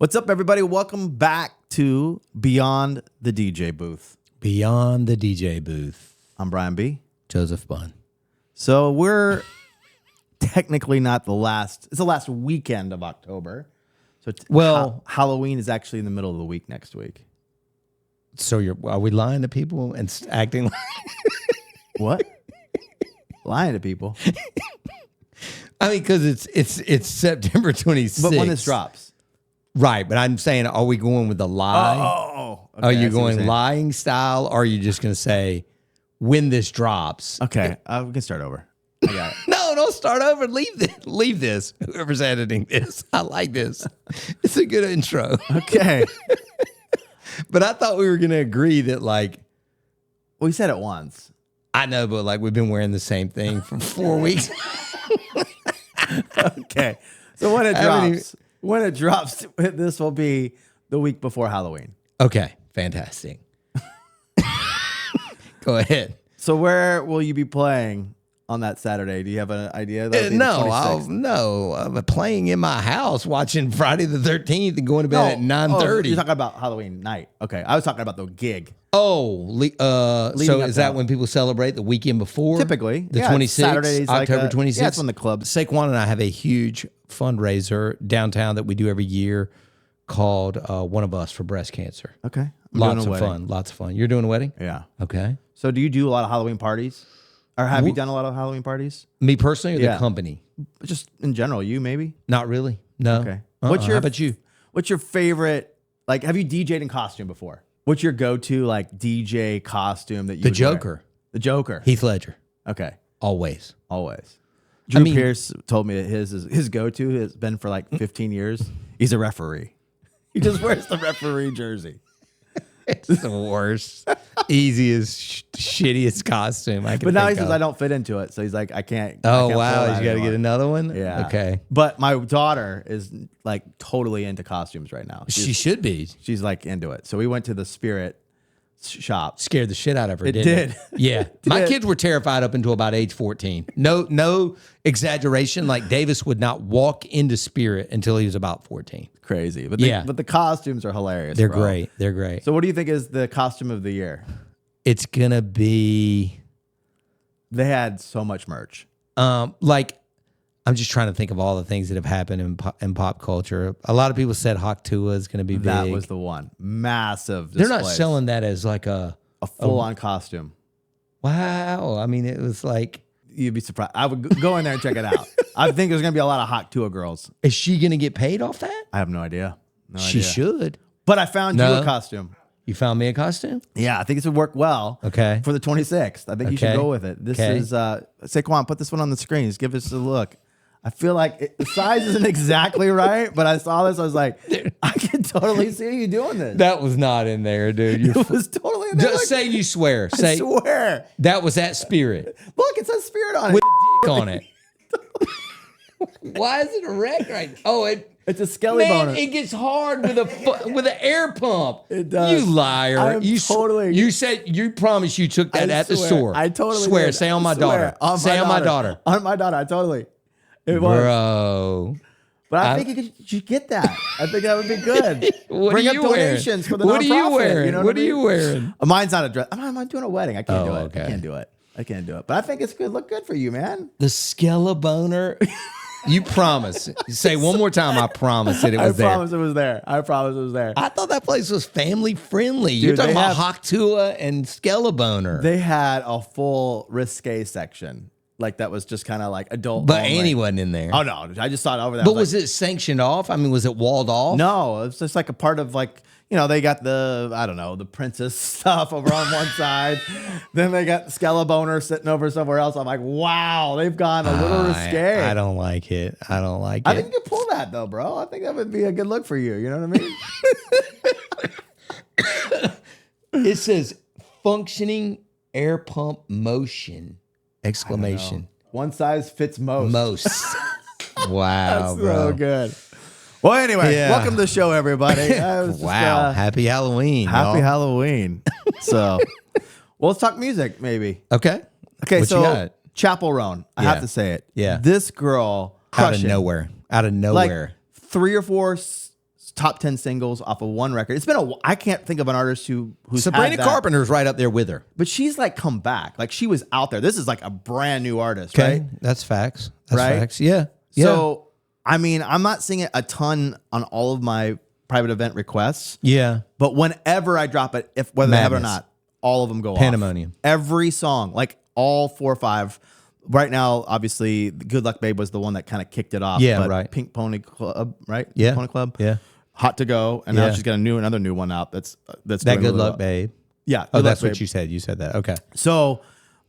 What's up, everybody? Welcome back to Beyond the DJ Booth. Beyond the DJ Booth. I'm Brian B. Joseph Bunn. So we're technically not the last. It's the last weekend of October. So Halloween is actually in the middle of the week next week. So are we lying to people and acting like... What? Lying to people? I mean, because it's September 26th. But when this drops. Right, but I'm saying, are we going with the lie? Okay, are you going lying style, or are you just going to say, when this drops? Okay, we can start over. I got it. No, don't start over. Leave this. Whoever's editing this. I like this. It's a good intro. Okay. But I thought we were going to agree that, like... We said it once. I know, but like we've been wearing the same thing for 4 weeks. Okay. So when it drops, this will be the week before Halloween. Okay, fantastic. Go ahead. So where will you be playing on that Saturday? Do you have an idea? I'm playing in my house, watching Friday the 13th and going to bed at 9:30. You're talking about Halloween night. Okay, I was talking about the gig. So is that when people celebrate the weekend before? Typically. The 26th, Saturdays, October 26th? Yeah, that's when the club. Saquon and I have a huge fundraiser downtown that we do every year called One of Us for breast cancer. Okay. Lots of fun. You're doing a wedding? Yeah. Okay. So do you do a lot of Halloween parties? Or have you done a lot of Halloween parties? Me personally or the company? Just in general, you maybe? Not really. No. Okay. How about you? What's your favorite, like, have you DJed in costume before? What's your go-to, like, DJ costume that you The would wear? Joker. The Joker. Heath Ledger. Okay. Always. Drew Pierce told me that his go-to has been for like 15 years. He's a referee. He just wears the referee jersey. It's the worst, easiest, shittiest costume I can But now he think says of. I don't fit into it, so he's like, I can't. Oh, I can't wow. pull You that got to anymore. get another one? Yeah. Okay. But my daughter is like totally into costumes right now. She should be. She's like into it. So we went to the Spirit shop. Scared the shit out of her, It didn't it? did. Yeah. My did. kids were terrified up until about age 14. No exaggeration. Like Davis would not walk into Spirit until he was about 14. Crazy. But the costumes are hilarious. They're bro. great. They're great. So what do you think is the costume of the year? It's going to be... They had so much merch. I'm just trying to think of all the things that have happened in pop culture. A lot of people said Hawk Tua is going to be big. That was the one. Massive They're not displays. selling that as like a full-on costume. Wow. I mean, it was like... You'd be surprised. I would go in there and check it out. I think there's going to be a lot of Hawk Tua girls. Is she going to get paid off that? I have no idea. She should. But I found you a costume. You found me a costume? Yeah, I think this would work well. Okay. For the 26th. I think you should go with it. This is, Saquon, put this one on the screen. Just give us a look. I feel like the size isn't exactly right, but I saw this. I was like, I can totally see you doing this. That was not in there, dude. It was totally in there. Just say you swear. I Say swear. that was that Spirit. Look, it says Spirit on it. With a dick on it. Why is it a wreck right? Oh, it's a Skeleboner. Man, it gets hard with an air pump. It does. You liar. You said you promised you took that at the store. I totally swear. did. Say on my daughter. Say on my daughter. On my daughter. I totally. It was. Bro. But I think you should get that. I think that would be good. Bring up donations for the What nonprofit. are you wearing? You know what are you wearing? Mine's not a dress. I'm doing a wedding. I can't do it. Okay. I can't do it. But I think it's good. Look good for you, man. The Skeleboner. You promise. Say one more time. I promise that it was there. I promise it was there. I thought that place was family friendly. Dude, You're talking about Hawk Tua and Skeleboner. They had a full risque section. Like that was just kind of like adult. But only. Annie wasn't in there. Oh no, I just saw it over there. But was it sanctioned off? I mean, was it walled off? No, it's just like a part of like, you know, they got the princess stuff over on one side. Then they got Skeleboner sitting over somewhere else. I'm like, wow, they've gone a little risque. I don't like it. I think you pull that though, bro. I think that would be a good look for you. You know what I mean? It says functioning air pump motion. Exclamation. One size fits most. Wow, That's bro. so good. Well, anyway, welcome to the show, everybody. Wow. Happy Halloween. Happy y'all. Halloween. So, well, let's talk music, maybe. Okay. Okay, What so you got? Chapel Roan. I have to say it. Yeah. This girl Out of crushing. nowhere. Like 3 or 4 top 10 singles off of one record. It's been I can't think of an artist who's Sabrina had that. Carpenter's right up there with her. But she's like come back. Like she was out there. This is like a brand new artist, Okay, right? that's facts. That's Right? facts. Yeah. So, I mean, I'm not seeing it a ton on all of my private event requests. Yeah. But whenever I drop it, whether they have it or Madness. not, all of them go Pandemonium. off. Every song, like all 4 or 5. Right now, obviously, Good Luck Babe was the one that kind of kicked it off. Yeah, but right. Pink Pony Club, right? Yeah. Pink Pony Club. Yeah. Hot to Go, and Yeah. now she's got another new one out. That's That doing Good really Luck well. Babe. Yeah. Oh, Good that's Luck what Babe. you said. You said that. Okay. So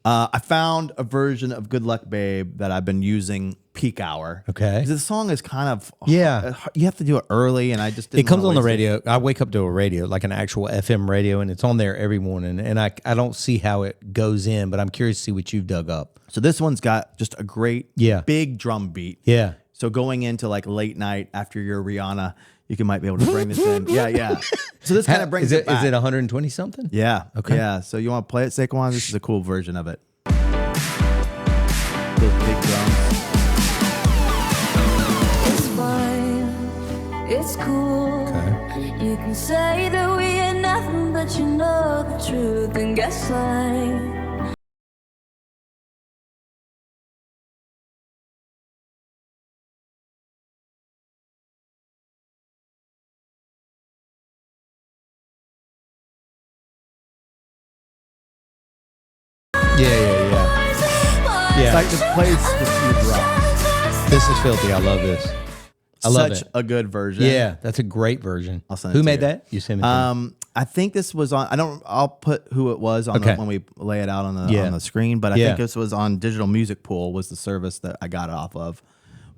I found a version of Good Luck Babe that I've been using peak hour. Okay. 'Cause the song is kind of, Yeah. you have to do it early, and I just didn't It comes wanna on the waste it. radio. I wake up to a radio, like an actual FM radio, and it's on there every morning. And I don't see how it goes in, but I'm curious to see what you've dug up. So this one's got just a great big drum beat. Yeah. So going into like late night after your Rihanna, you might be able to bring this in. Yeah. So this kind of brings it back. Is it 120 something? Yeah. Okay. Yeah. So you want to play it, Saquon? This is a cool version of it. Those big drums. It's fine, it's cool. Okay. You can say that we ain't nothing, but you know the truth, and guess what? Yeah. It's like the place the two drums. This is filthy. I love this. I love Such it. a good version. Yeah, that's a great version. I'll send it Who to made you. that? You sent it to me. I think this was on. I'll put who it was on Okay. when we lay it out on Yeah. the screen. But I Yeah. think this was on Digital Music Pool was the service that I got it off of.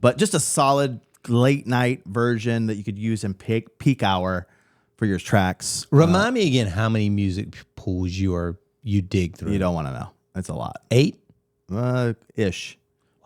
But just a solid late night version that you could use in peak hour for your tracks. Remind me again how many music pools you dig through. You don't want to know. It's a lot. 8? Ish.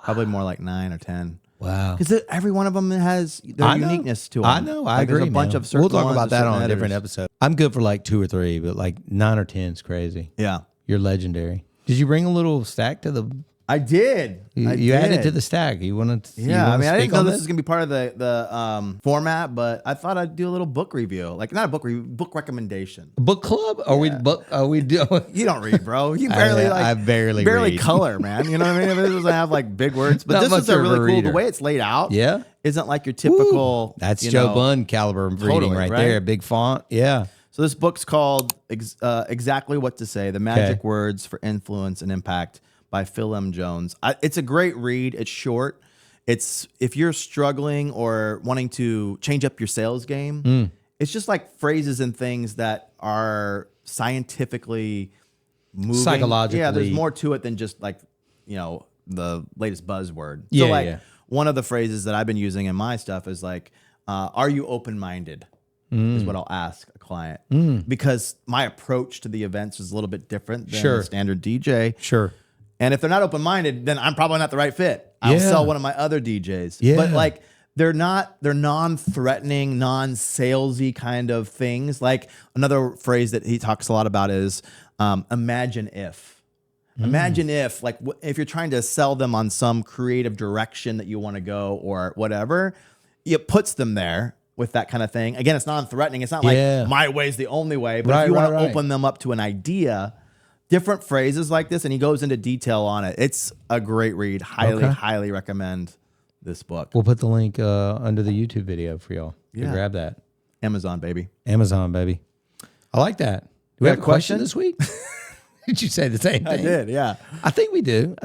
Probably more like 9 or 10. Wow. Because every one of them has their I know. uniqueness to them. I know. I Like, agree. There's a bunch man. of certain We'll talk ones about with that certain on a different editors. episode. I'm good for like 2 or 3, but like 9 or 10 is crazy. Yeah. You're legendary. Did you bring a little stack to the? I did. You added to the stack. You want to? Yeah, I mean, I didn't know this was gonna be part of the format, but I thought I'd do a little book review, like not a book review, book recommendation. book club. Are we book? Are we doing? You don't read, bro. You barely I barely read. color, man. You know what I mean? This doesn't have like big words, but Not this much is a of a really cool. reader. The way it's laid out, Yeah. isn't like your typical. That's you Joe know. Bunn caliber reading Totally, right right? there. Big font. Yeah. So this book's called Exactly What to Say: The Magic Words for Influence and Impact by Phil M. Jones. It's a great read. It's short. It's if you're struggling or wanting to change up your sales game, it's just like phrases and things that are scientifically moving. Psychologically. Yeah, there's more to it than just like, the latest buzzword. Yeah, so like yeah. one of the phrases that I've been using in my stuff is like, are you open-minded? Is what I'll ask a client. Because my approach to the events is a little bit different than Sure. the standard DJ. Sure. And if they're not open-minded, then I'm probably not the right fit. I'll Yeah. sell one of my other DJs. Yeah. But like they're non-threatening, non-salesy kind of things. Like another phrase that he talks a lot about is imagine if. Imagine if, like, if you're trying to sell them on some creative direction that you want to go or whatever, it puts them there with that kind of thing. Again, it's non-threatening. It's not like my way is the only way, but if you want to open them up to an idea, different phrases like this, and he goes into detail on it. It's a great read. Highly recommend this book. We'll put the link under the YouTube video for y'all. You Yeah. grab that. Amazon, baby. Amazon, baby. I like that. Do we have a question this week? Did you say the same thing? I did, yeah. I think we do.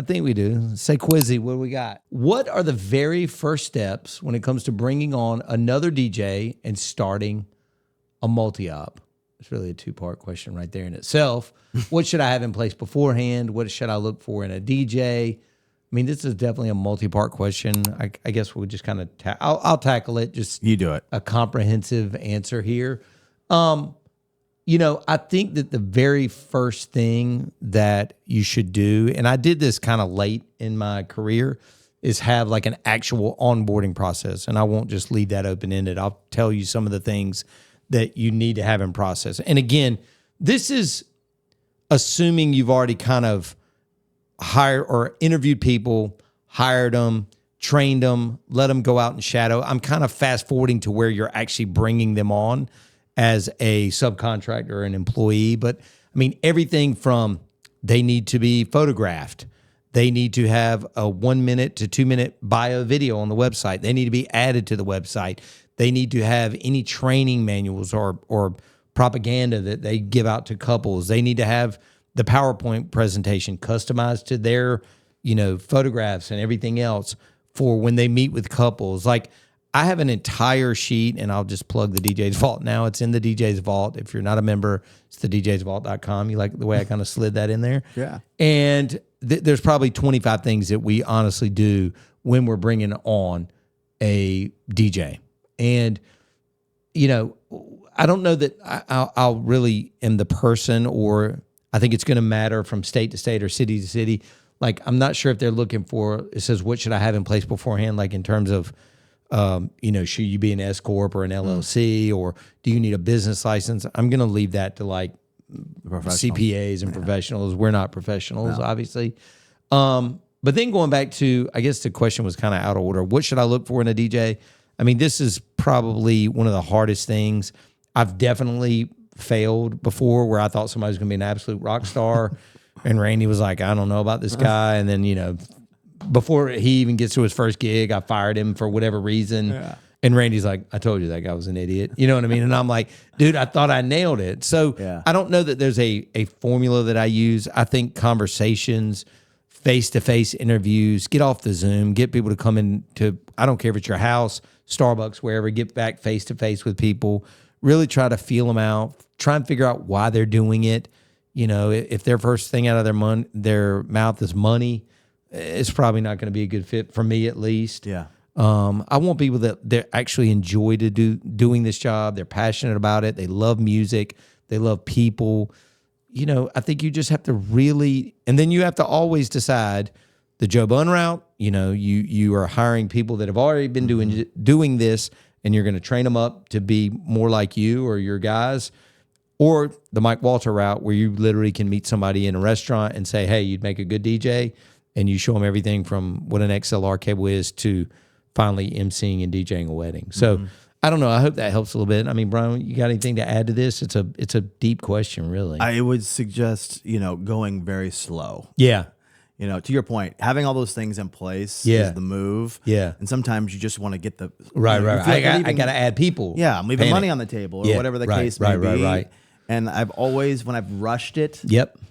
Say Quizzy, what do we got? What are the very first steps when it comes to bringing on another DJ and starting a multi-op? It's really a 2-part question right there in itself. What should I have in place beforehand? What should I look for in a DJ? I mean, this is definitely a multi-part question. I guess we'll just kind of, I'll tackle it. Just You do it. a comprehensive answer here. I think that the very first thing that you should do, and I did this kind of late in my career, is have like an actual onboarding process. And I won't just leave that open-ended. I'll tell you some of the things that you need to have in process. And again, this is assuming you've already kind of hired or interviewed people, hired them, trained them, let them go out and shadow. I'm kind of fast forwarding to where you're actually bringing them on as a subcontractor or an employee. But I mean, everything from they need to be photographed. They need to have a 1 minute to 2 minute bio video on the website. They need to be added to the website. They need to have any training manuals or propaganda that they give out to couples. They need to have the PowerPoint presentation customized to their, photographs and everything else for when they meet with couples. Like, I have an entire sheet, and I'll just plug the DJ's Vault now. It's in the DJ's Vault. If you're not a member, it's the DJsVault.com. You like the way I kind of slid that in there? Yeah. And there's probably 25 things that we honestly do when we're bringing on a DJ. And, I don't know that I'll really am the person, or I think it's going to matter from state to state or city to city. Like, I'm not sure if they're looking for, it says, what should I have in place beforehand? Like in terms of, should you be an S Corp or an LLC, or do you need a business license? I'm going to leave that to like CPAs and professionals. We're not professionals, obviously. But then going back to, I guess the question was kind of out of order. What should I look for in a DJ? I mean, this is probably one of the hardest things. I've definitely failed before where I thought somebody was going to be an absolute rock star. And Randy was like, I don't know about this guy. And then, before he even gets to his first gig, I fired him for whatever reason. Yeah. And Randy's like, I told you that guy was an idiot. You know what I mean? And I'm like, dude, I thought I nailed it. So I don't know that there's a formula that I use. I think conversations, face-to-face interviews, get off the Zoom, get people to come in to, I don't care if it's your house, Starbucks, wherever, get back face-to-face with people, really try to feel them out, try and figure out why they're doing it. If their first thing out of their mouth is money, it's probably not going to be a good fit for me, at least. Yeah. I want people that they actually enjoy doing this job. They're passionate about it. They love music. They love people. I think you just have to really, and then you have to always decide the Joe Bunn route. You are hiring people that have already been doing this, and you're going to train them up to be more like you or your guys. Or the Mike Walter route, where you literally can meet somebody in a restaurant and say, hey, you'd make a good DJ, and you show them everything from what an XLR cable is to finally emceeing and DJing a wedding. So I don't know. I hope that helps a little bit. I mean, Brian, you got anything to add to this? It's a deep question, really. I would suggest, going very slow. Yeah. To your point, having all those things in place is the move. Yeah. And sometimes you just want to get the... Right. I got to add people. Yeah, I'm leaving money on the table or whatever the case may be. Right. And I've always, when I've rushed it,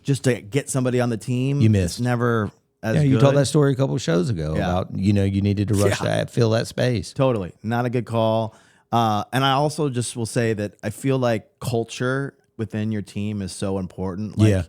just to get somebody on the team, you missed. It's never as good. You told that story a couple of shows ago about, you needed to rush that, fill that space. Totally. Not a good call. And I also just will say that I feel like culture within your team is so important. Like,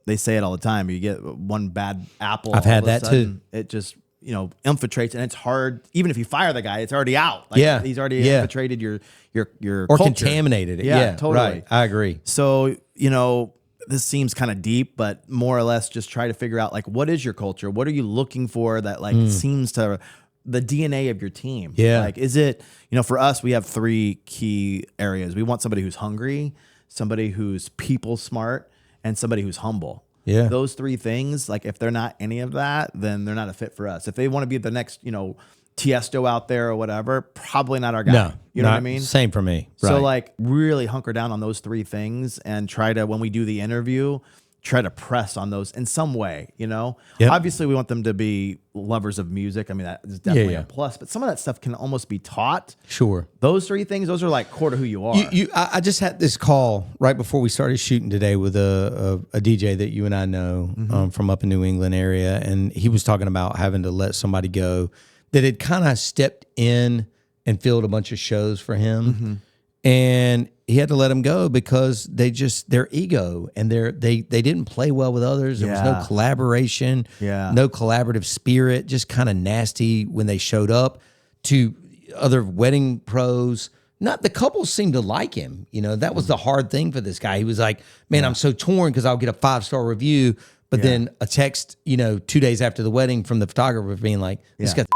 they say it all the time. You get one bad apple. I've had that too. It just, infiltrates, and it's hard. Even if you fire the guy, it's already out. Like, he's already infiltrated your or culture. Contaminated it. Yeah, totally. Right. I agree. So, this seems kind of deep, but more or less just try to figure out, like, what is your culture? What are you looking for that, like, seems to the DNA of your team? Yeah. Like, is it, for us, we have 3 key areas. We want somebody who's hungry, somebody who's people smart, and somebody who's humble. Yeah. Those 3 things, like, if they're not any of that, then they're not a fit for us. If they want to be the next, Tiesto out there or whatever, probably not our guy. No, you know what I mean? Same for me. So like, really hunker down on those 3 things and try to, when we do the interview, try to press on those in some way, Yep. Obviously we want them to be lovers of music. I mean, that is definitely a plus, but some of that stuff can almost be taught. Sure. Those 3 things, those are like core to who you are. I just had this call right before we started shooting today with a DJ that you and I know from up in New England area. And he was talking about having to let somebody go that had kind of stepped in and filled a bunch of shows for him. And he had to let them go because their ego and they didn't play well with others. There was no collaboration, no collaborative spirit, just kind of nasty when they showed up to other wedding pros. Not the couples seemed to like him. That was the hard thing for this guy. He was like, man, I'm so torn because I'll get a 5-star review, but then a text, 2 days after the wedding from the photographer being like, this guy's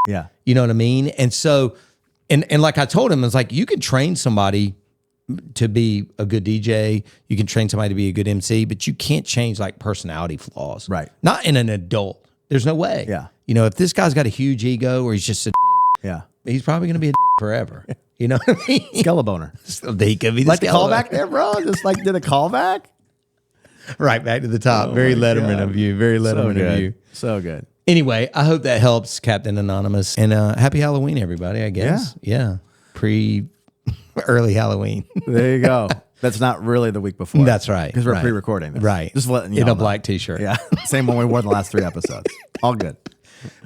yeah. You know what I mean? And so, and like I told him, it's like, you can train somebody to be a good DJ. You can train somebody to be a good MC, but you can't change like personality flaws. Right. Not in an adult. There's no way. Yeah. You know, if this guy's got a huge ego or he's just a Yeah. he's probably going to be a forever. You know what I mean? Skeleboner. So he could be the Like the callback there, bro? Just like did a callback? Right back to the top. Very Letterman of you. Very Letterman of you. So good. Anyway, I hope that helps, Captain Anonymous. And happy Halloween, everybody, I guess. Yeah. Early Halloween. There you go. That's not really the week before. That's right. Because we're right. pre-recording this. Right. Just letting you in know. A black t-shirt. Yeah. Same one we wore the last 3 episodes. All good.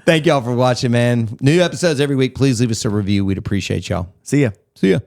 Thank y'all for watching, man. New episodes every week. Please leave us a review. We'd appreciate y'all. See ya. See ya.